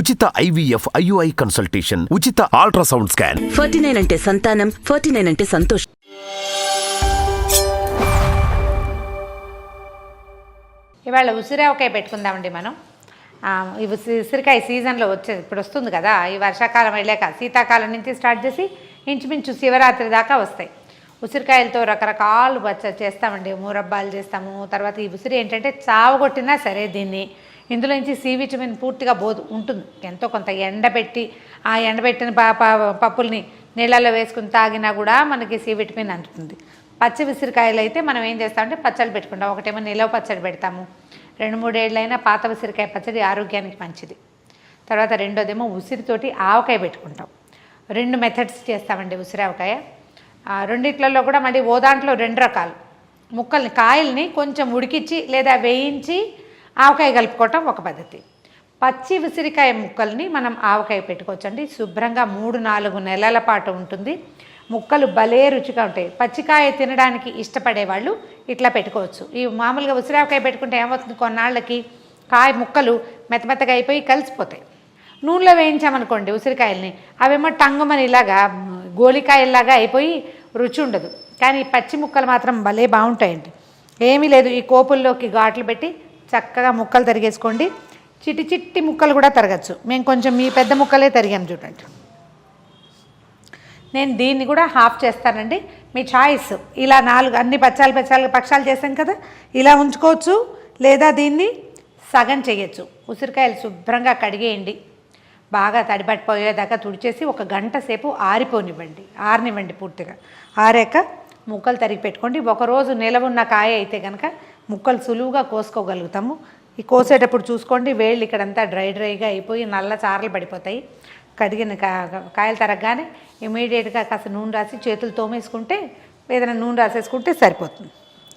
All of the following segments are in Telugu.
ఉచిత IVF IUI కన్సల్టేషన్, ఉచిత అల్ట్రాసౌండ్ స్కాన్. 49 అంటే సంతానం, 49 అంటే సంతోషం. ఇవాళ ఉసిరికాయ పెట్టుకుందామండి మనం. ఈ ఉసిరికాయ సీజన్లో ఇప్పుడు వస్తుంది కదా, ఈ వర్షాకాలం వెళ్ళాక శీతాకాలం నుంచి స్టార్ట్ చేసి ఇంచుమించు శివరాత్రి దాకా వస్తాయి. ఉసిరికాయలతో రకరకాలు చేస్తామండి. మురబ్బాలు చేస్తాము. తర్వాత ఈ ఉసిరి ఏంటంటే చావగొట్టినా సరే దీన్ని ఇందులో నుంచి సి విటమిన్ పూర్తిగా ఉంటుంది. ఎంతో కొంత ఎండబెట్టి ఆ ఎండబెట్టిన పప్పుల్ని నీళ్ళల్లో వేసుకుని తాగినా కూడా మనకి సి విటమిన్ అందుతుంది. పచ్చి ఉసిరికాయలు అయితే మనం ఏం చేస్తామంటే పచ్చడి పెట్టుకుంటాం. ఒకటేమో నిలవ పచ్చడి పెడతాము. 2-3 ఏళ్ళైనా పాత ఉసిరికాయ పచ్చడి ఆరోగ్యానికి మంచిది. తర్వాత రెండోదేమో ఉసిరితోటి ఆవకాయ పెట్టుకుంటాం. 2 మెథడ్స్ చేస్తామండి ఉసిరావకాయ. రెండిట్లలో కూడా మళ్ళీ ఓ దాంట్లో 2 రకాలు ముక్కల్ని కాయల్ని కొంచెం ఉడికించి లేదా వేయించి ఆవకాయ కలుపుకోవటం ఒక పద్ధతి. పచ్చి ఉసిరికాయ ముక్కల్ని మనం ఆవకాయ పెట్టుకోవచ్చండి. శుభ్రంగా 3-4 నెలల పాటు ఉంటుంది. ముక్కలు భలే రుచిగా ఉంటాయి. పచ్చికాయ తినడానికి ఇష్టపడే వాళ్ళు ఇట్లా పెట్టుకోవచ్చు. ఈ మామూలుగా ఉసిరావకాయ పెట్టుకుంటే ఏమవుతుంది, కొన్నాళ్ళకి కాయ ముక్కలు మెత్తమెత్తగా అయిపోయి కలిసిపోతాయి. నూనెలో వేయించామనుకోండి ఉసిరికాయల్ని, అవేమో టంగుమని ఇలాగా గోలికాయల్లాగా అయిపోయి రుచి ఉండదు. కానీ పచ్చి ముక్కలు మాత్రం భలే బాగుంటాయండి. ఏమీ లేదు, ఈ కోపుల్లోకి ఘాట్లు పెట్టి చక్కగా ముక్కలు తరిగేసుకోండి. చిట్టి చిట్టి ముక్కలు కూడా తరగచ్చు. మేము కొంచెం మీ పెద్ద ముక్కలే తరిగాం చూడండి. నేను దీన్ని కూడా హాఫ్ చేస్తానండి, మీ చాయిస్. ఇలా 4 అన్ని పక్షాలు చేసాం కదా, ఇలా ఉంచుకోవచ్చు. లేదా దీన్ని సగం చేయొచ్చు. ఉసిరికాయలు శుభ్రంగా కడిగేయండి. బాగా తడిపట్టిపోయేదాకా తుడిచేసి 1 గంట సేపు ఆరనివ్వండి పూర్తిగా. ఆరాక ముక్కలు తరిగి పెట్టుకోండి. ఒకరోజు నిలవున్న కాయ అయితే కనుక ముక్కలు సులువుగా కోసుకోగలుగుతాము. ఈ కోసేటప్పుడు చూసుకోండి, వేళ్ళు ఇక్కడంతా డ్రైగా అయిపోయి నల్ల చారలు పడిపోతాయి. కడిగిన కాయలు తరగగానే ఇమీడియట్గా కాస్త నూనె రాసి చేతులు తోమేసుకుంటే, ఏదైనా నూనె రాసేసుకుంటే సరిపోతుంది.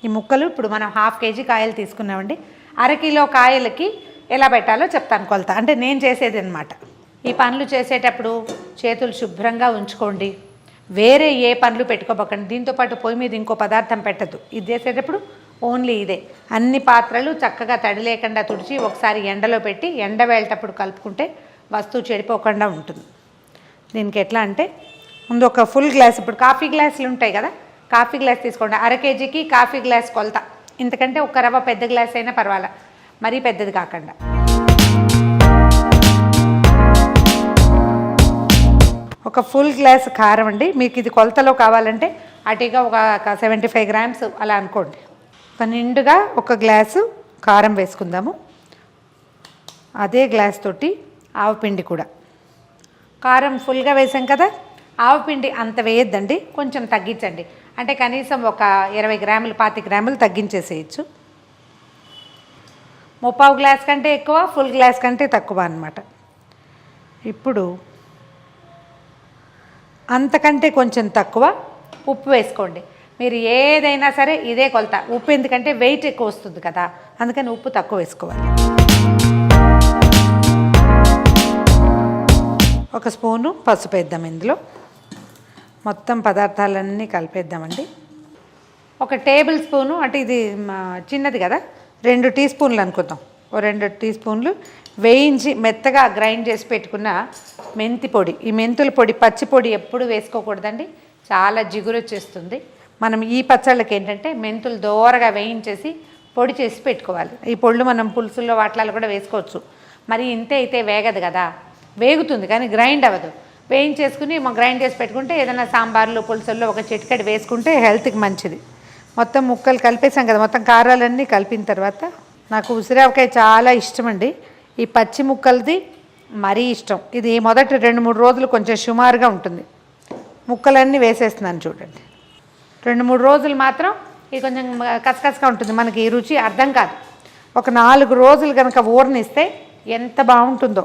ఈ ముక్కలు ఇప్పుడు మనం 1/2 కేజీ కాయలు తీసుకున్నామండి. 1/2 కిలో కాయలకి ఎలా పెట్టాలో చెప్తాను కొలత. అంటే నేను చేసేది అనమాట. ఈ పనులు చేసేటప్పుడు చేతులు శుభ్రంగా ఉంచుకోండి. వేరే ఏ పనులు పెట్టుకోబోకండి. దీంతోపాటు పొయ్యి మీద ఇంకో పదార్థం పెట్టద్దు. ఇది చేసేటప్పుడు ఓన్లీ ఇదే. అన్ని పాత్రలు చక్కగా తడి లేకుండా తుడిచి ఒకసారి ఎండలో పెట్టి ఎండవేళ్ళేటప్పుడు కలుపుకుంటే వస్తువు చెడిపోకుండా ఉంటుంది. దీనికి ఎట్లా అంటే ముందు ఒక ఫుల్ గ్లాస్, ఇప్పుడు కాఫీ గ్లాసులు ఉంటాయి కదా, కాఫీ గ్లాస్ తీసుకోండి. 1/2 కేజీకి కాఫీ గ్లాస్ కొలత. ఇంతకంటే ఒక రవ్వ పెద్ద గ్లాస్ అయినా పర్వాలా, మరీ పెద్దది కాకుండా. ఒక ఫుల్ గ్లాస్ కారం అండి. మీకు ఇది కొలతలో కావాలంటే అటుగా ఒక 75 గ్రామ్స్ అలా అనుకోండి. ఒక నిండుగా 1 గ్లాసు కారం వేసుకుందాము. అదే గ్లాస్ తోటి ఆవపిండి కూడా. కారం ఫుల్గా వేసాం కదా, ఆవపిండి అంత వేయద్దండి, కొంచెం తగ్గించండి. అంటే కనీసం ఒక 20 గ్రాములు 25 గ్రాములు తగ్గించేసేయచ్చు. 3/4 గ్లాస్ కంటే ఎక్కువ, ఫుల్ గ్లాస్ కంటే తక్కువ అన్నమాట. ఇప్పుడు అంతకంటే కొంచెం తక్కువ ఉప్పు వేసుకోండి. మీరు ఏదైనా సరే ఇదే కొలత. ఉప్పు ఎందుకంటే వెయిట్ ఎక్కువ వస్తుంది కదా, అందుకని ఉప్పు తక్కువ వేసుకోవాలి. 1 స్పూను పసుపు వేద్దాం. ఇందులో మొత్తం పదార్థాలన్నీ కలిపేద్దామండి. 1 టేబుల్ స్పూను, అంటే ఇది చిన్నది కదా, 2 టీ స్పూన్లు అనుకుందాం. 2 టీ స్పూన్లు వేయించి మెత్తగా గ్రైండ్ చేసి పెట్టుకున్న మెంతి పొడి. ఈ మెంతుల పొడి, పచ్చి పొడి ఎప్పుడు వేసుకోకూడదండి, చాలా జిగురు వచ్చేస్తుంది. మనం ఈ పచ్చళ్ళకి ఏంటంటే మెంతులు దోరగా వేయించేసి పొడి చేసి పెట్టుకోవాలి. ఈ పొళ్ళు మనం పులుసుల్లో వాటిలలో కూడా వేసుకోవచ్చు. మరి ఇంతే అయితే వేగదు కదా, వేగుతుంది కానీ గ్రైండ్ అవ్వదు. వేయించేసుకుని గ్రైండ్ చేసి పెట్టుకుంటే ఏదైనా సాంబార్లు పులుసుల్లో 1 చిటికెడు వేసుకుంటే హెల్త్కి మంచిది. మొత్తం ముక్కలు కలిపేసాం కదా, మొత్తం కారాలన్నీ కలిపిన తర్వాత నాకు ఉసిరావకాయ చాలా ఇష్టం అండి. ఈ పచ్చి ముక్కలది మరీ ఇష్టం. ఇది మొదటి 2-3 రోజులు కొంచెం సుమారుగా ఉంటుంది. ముక్కలన్నీ వేసేస్తున్నాను చూడండి. 2-3 రోజులు మాత్రం ఇది కొంచెం కసకసగా ఉంటుంది, మనకి ఈ రుచి అర్థం కాదు. ఒక 4 రోజులు కనుక ఊరనిస్తే ఎంత బాగుంటుందో.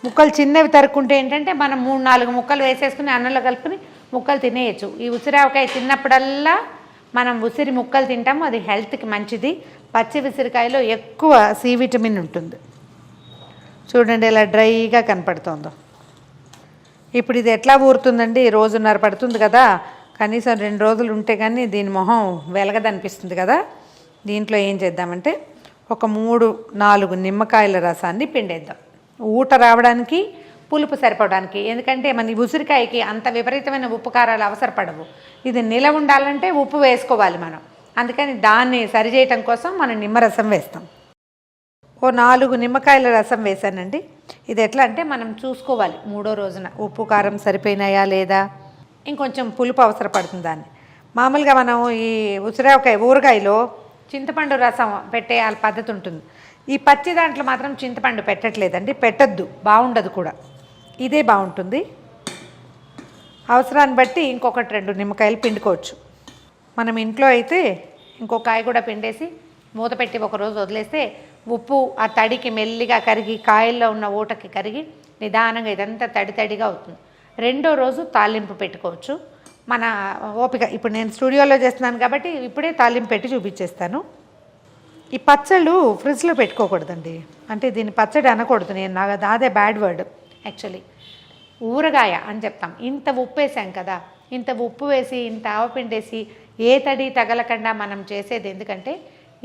ముక్కలు చిన్నవి తరుక్కుంటే ఏంటంటే మనం 3-4 ముక్కలు వేసేసుకుని అన్నంలో కలుపుకుని ముక్కలు తినేయచ్చు. ఈ ఉసిరావకాయ తిన్నప్పుడల్లా మనం ఉసిరి ముక్కలు తింటాము, అది హెల్త్కి మంచిది. పచ్చి ఉసిరికాయలో ఎక్కువ సి విటమిన్ ఉంటుంది. చూడండి ఎలా డ్రైగా కనపడుతుందో. ఇప్పుడు ఇది ఎట్లా ఊరుతుందండి, 1.5 రోజు పడుతుంది కదా, కనీసం 2 రోజులు ఉంటే కానీ దీని మొహం వెలగదనిపిస్తుంది కదా. దీంట్లో ఏం చేద్దామంటే ఒక 3-4 నిమ్మకాయల రసాన్ని పిండేద్దాం. ఊట రావడానికి, పులుపు సరిపడడానికి. ఎందుకంటే మన ఉసిరికాయకి అంత విపరీతమైన ఉప్పు కారాలు అవసరపడవు. ఇది నిలవ ఉండాలంటే ఉప్పు వేసుకోవాలి మనం. అందుకని దాన్ని సరిచేయటం కోసం మనం నిమ్మరసం వేస్తాం. ఓ 4 నిమ్మకాయల రసం వేసానండి. ఇది ఎట్లా అంటే మనం చూసుకోవాలి 3వ రోజున ఉప్పు కారం సరిపోయినాయా లేదా, ఇంకొంచెం పులుపు అవసరపడుతుంది దాన్ని. మామూలుగా మనం ఈ ఊరగాయలో చింతపండు రసం పెట్టే పద్ధతి ఉంటుంది. ఈ పచ్చి దాంట్లో మాత్రం చింతపండు పెట్టట్లేదండి, పెట్టద్దు, బాగుండదు కూడా. ఇదే బాగుంటుంది. అవసరాన్ని బట్టి ఇంకొకటి 2 నిమ్మకాయలు పిండుకోవచ్చు. మనం ఇంట్లో అయితే ఇంకో కాయ కూడా పిండేసి మూత పెట్టి ఒక రోజు వదిలేస్తే ఉప్పు ఆ తడికి మెల్లిగా కరిగి, కాయల్లో ఉన్న ఊటకి కరిగి నిదానంగా ఇదంతా తడిగా అవుతుంది. 2వ రోజు తాలింపు పెట్టుకోవచ్చు. మన ఓపిక. ఇప్పుడు నేను స్టూడియోలో చేస్తున్నాను కాబట్టి ఇప్పుడే తాలింపు పెట్టి చూపించేస్తాను. ఈ పచ్చళ్ళు ఫ్రిడ్జ్లో పెట్టుకోకూడదండి. అంటే దీన్ని పచ్చడి అనకూడదు, నాకు అదే బ్యాడ్ వర్డ్ యాక్చువల్లీ. ఊరగాయ అని చెప్తాం. ఇంత ఉప్పు వేసాం కదా, ఇంత ఉప్పు వేసి ఇంత ఆవపిండేసి ఏ తడి తగలకుండా మనం చేసేది ఎందుకంటే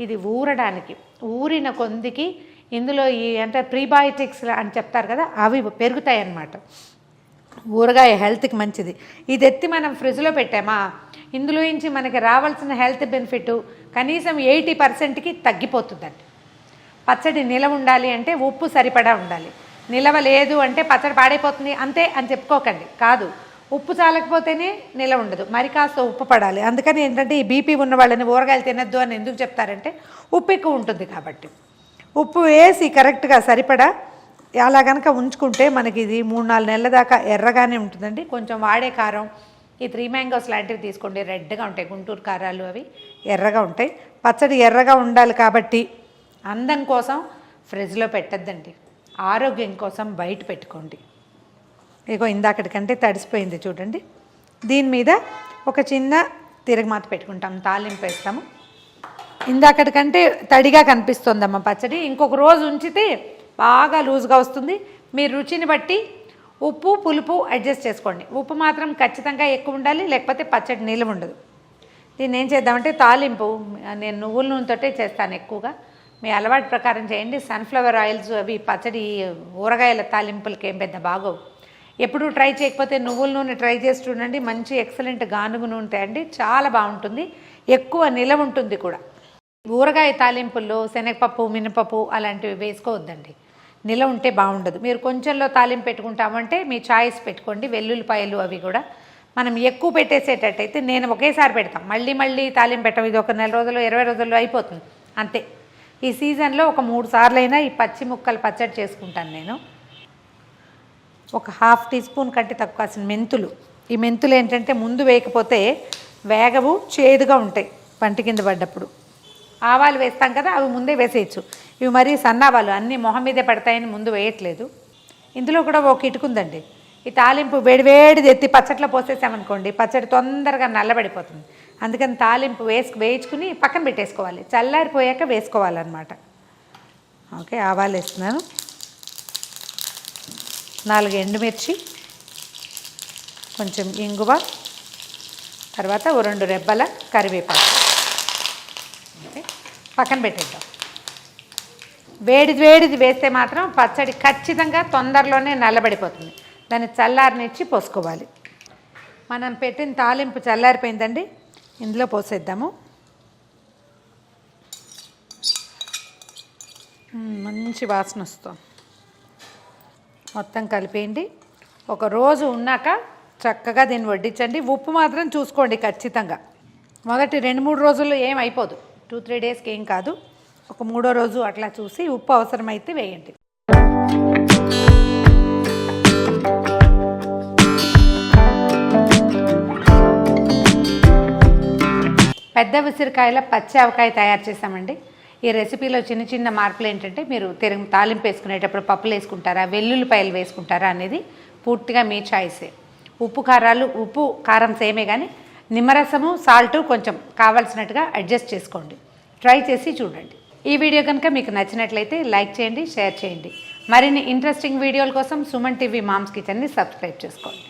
ఇది ఊరడానికి, ఊరిన కొందికి ఇందులో ఈ అంటే ప్రీబయోటిక్స్ అని చెప్తారు కదా, అవి పెరుగుతాయి అన్నమాట. ఊరగాయ హెల్త్కి మంచిది. ఇది ఎత్తి మనం ఫ్రిడ్జ్లో పెట్టామా, ఇందులో నుంచి మనకి రావాల్సిన హెల్త్ బెనిఫిట్ కనీసం 80%కి తగ్గిపోతుందండి. పచ్చడి నిలవ ఉండాలి అంటే ఉప్పు సరిపడా ఉండాలి. నిలవ లేదు అంటే పచ్చడి పాడైపోతుంది అంతే అని చెప్పుకోకండి. కాదు, ఉప్పు చాలకపోతేనే నిలవ ఉండదు, మరి కాస్త ఉప్పు పడాలి. అందుకని ఏంటంటే ఈ బీపీ ఉన్న వాళ్ళని ఊరగాయలు తినద్దు అని ఎందుకు చెప్తారంటే ఉప్పు ఎక్కువ ఉంటుంది కాబట్టి. ఉప్పు వేసి కరెక్ట్గా సరిపడా అలా కనుక ఉంచుకుంటే మనకి ఇది 3-4 నెలల దాకా ఎర్రగానే ఉంటుందండి. కొంచెం వాడే కారం ఈ 3 మ్యాంగోస్ లాంటివి తీసుకోండి, రెడ్గా ఉంటాయి. గుంటూరు కారాలు అవి ఎర్రగా ఉంటాయి. పచ్చడి ఎర్రగా ఉండాలి కాబట్టి అందం కోసం ఫ్రిడ్జ్లో పెట్టద్దండి, ఆరోగ్యం కోసం బయట పెట్టుకోండి. ఇగో ఇందాకటికంటే తడిసిపోయింది చూడండి. దీని మీద ఒక చిన్న తిరగమాత పెట్టుకుంటాం, తాలింపు వేస్తాము. ఇందాకటికంటే తడిగా కనిపిస్తుందమ్మ పచ్చడి. ఇంకొక రోజు ఉంచితే బాగా లూజ్గా వస్తుంది. మీ రుచిని బట్టి ఉప్పు పులుపు అడ్జస్ట్ చేసుకోండి. ఉప్పు మాత్రం ఖచ్చితంగా ఎక్కువ ఉండాలి, లేకపోతే పచ్చడి నిలవ ఉండదు. దీన్ని ఏం చేద్దామంటే తాలింపు నేను నువ్వుల నూనెతోటే చేస్తాను ఎక్కువగా. మీ అలవాటు ప్రకారం చేయండి. సన్ఫ్లవర్ ఆయిల్స్ అవి పచ్చడి ఊరగాయల తాలింపులకి ఏం పెద్ద బాగోవు. ఎప్పుడూ ట్రై చేయకపోతే నువ్వుల నూనె ట్రై చేసి చూడండి. మంచి ఎక్సలెంట్ గానుగ నూనె తేండి, చాలా బాగుంటుంది, ఎక్కువ నిలవ ఉంటుంది కూడా. ఊరగాయ తాలింపుల్లో శనగపప్పు మినపప్పు అలాంటివి వేసుకోవద్దండి, నిలవ ఉంటే బాగుండదు. మీరు కొంచెంలో తాలింపు పెట్టుకుంటామంటే మీ చాయిస్ పెట్టుకోండి. వెల్లుల్లిపాయలు అవి కూడా మనం ఎక్కువ పెట్టేసేటట్టయితే నేను ఒకేసారి పెడతాం, మళ్ళీ తాలింపు పెట్టం. ఇది ఒక 4 రోజులు 20 రోజుల్లో అయిపోతుంది అంతే. ఈ సీజన్లో ఒక 3 సార్లు అయినా ఈ పచ్చి ముక్కలు పచ్చడి చేసుకుంటాను నేను. ఒక 1/2 టీ స్పూన్ కంటే తక్కువ కాసిన మెంతులు. ఈ మెంతులు ఏంటంటే ముందు వేయకపోతే వేగవు, చేదుగా ఉంటాయి పంటి కింద పడ్డప్పుడు. ఆవాలు వేస్తాం కదా, అవి ముందే వేసేయచ్చు. ఇవి మరీ సన్నావాలు అన్నీ మొహం మీదే పడతాయని ముందు వేయట్లేదు. ఇందులో కూడా ఒక ఇటుకుందండి. ఈ తాలింపు వేడివేడిది ఎత్తి పచ్చట్లో పోసేసామనుకోండి పచ్చడి తొందరగా నల్లబడిపోతుంది. అందుకని తాలింపు వేయించుకుని పక్కన పెట్టేసుకోవాలి, చల్లారిపోయాక వేసుకోవాలన్నమాట. ఓకే, ఆవాలు వేస్తున్నాను, 4 ఎండుమిర్చి, కొంచెం ఇంగువ, తర్వాత 2 రెబ్బల కరివేపాకు. ఓకే, పక్కన పెట్టేద్దాం. వేడిది వేస్తే మాత్రం పచ్చడి ఖచ్చితంగా తొందరలోనే నల్లబడిపోతుంది. దాన్ని చల్లారనిచ్చి పోసుకోవాలి. మనం పెట్టిన తాలింపు చల్లారిపోయిందండి, ఇందులో పోసేద్దాము. మంచి వాసన వస్తుంది. మొత్తం కలిపేయండి. ఒక రోజు ఉన్నాక చక్కగా దీన్ని వడ్డించండి. ఉప్పు మాత్రం చూసుకోండి ఖచ్చితంగా. మొదటి 2-3 రోజుల్లో ఏం అయిపోదు, 2-3 డేస్కి ఏం కాదు. ఒక 3వ రోజు అట్లా చూసి ఉప్పు అవసరమైతే వేయండి. పెద్ద ఉసిరికాయల పచ్చి ఆవకాయ తయారు చేసామండి. ఈ రెసిపీలో చిన్న మార్పులు ఏంటంటే మీరు తాలింపు వేసుకునేటప్పుడు పప్పులు వేసుకుంటారా, వెల్లుల్లిపాయలు వేసుకుంటారా అనేది పూర్తిగా మీ చాయిసే. ఉప్పు కారం సేమే, కానీ నిమ్మరసము సాల్ట్ కొంచెం కావాల్సినట్టుగా అడ్జస్ట్ చేసుకోండి. ట్రై చేసి చూడండి. ఈ వీడియో కనుక మీకు నచ్చినట్లయితే లైక్ చేయండి, షేర్ చేయండి. మరిన్ని ఇంట్రెస్టింగ్ వీడియోల కోసం సుమన్ టీవీ మామ్స్ కిచెన్ని సబ్స్క్రైబ్ చేసుకోండి.